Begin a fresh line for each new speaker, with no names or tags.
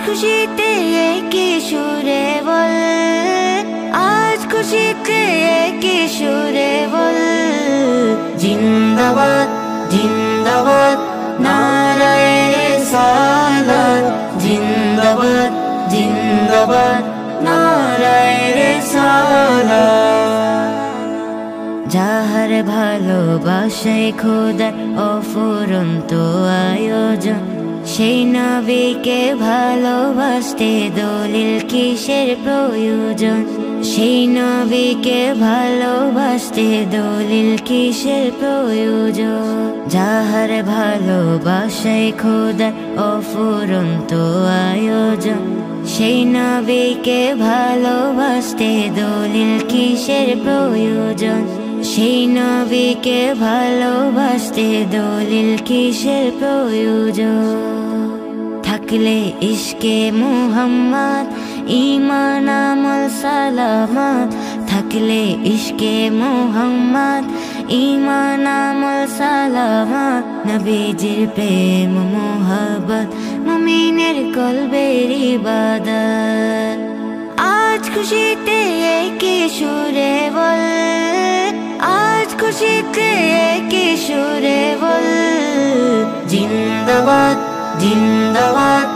খুশিতে কি সুরে বল, আজ খুশিতে কি সুরে বল। জিন্দাবাদ জিন্দাবাদ নারায়ে রিসালাত, জিন্দাবাদ জিন্দাবাদ নারায়ে রিসালাত। যাহার ভালোবাসায় খোদার অফুরন্ত আয়োজন, সেই নবীকে ভালোবাসতে দলিল কিসের প্রয়োজন। সেই নবীকে ভালোবাসতে দলিল কিসের প্রয়োজন। যাহার ভালোবাসায় খোদার অফুরন্ত আয়োজন, সেই নবীকে ভালোবাসতে দলিল কিসের প্রয়োজন। সেই নবীকে ভালোবাসতে দলিল কিসের প্রয়োজন। থাকলে ইশকে মুহাম্মদ ঈমান আমল সালামত, থাকলে ইশকে মুহাম্মদ ঈমান আমল সালামত। নবীজির প্রেম মোহাব্বত মুমিনের কলবের ইবাদত। আজ খুশিতে কি সুরে বল, আজ খুশিতে কি সুরে বল। জিন্দাবাদ জিন্দাবাদ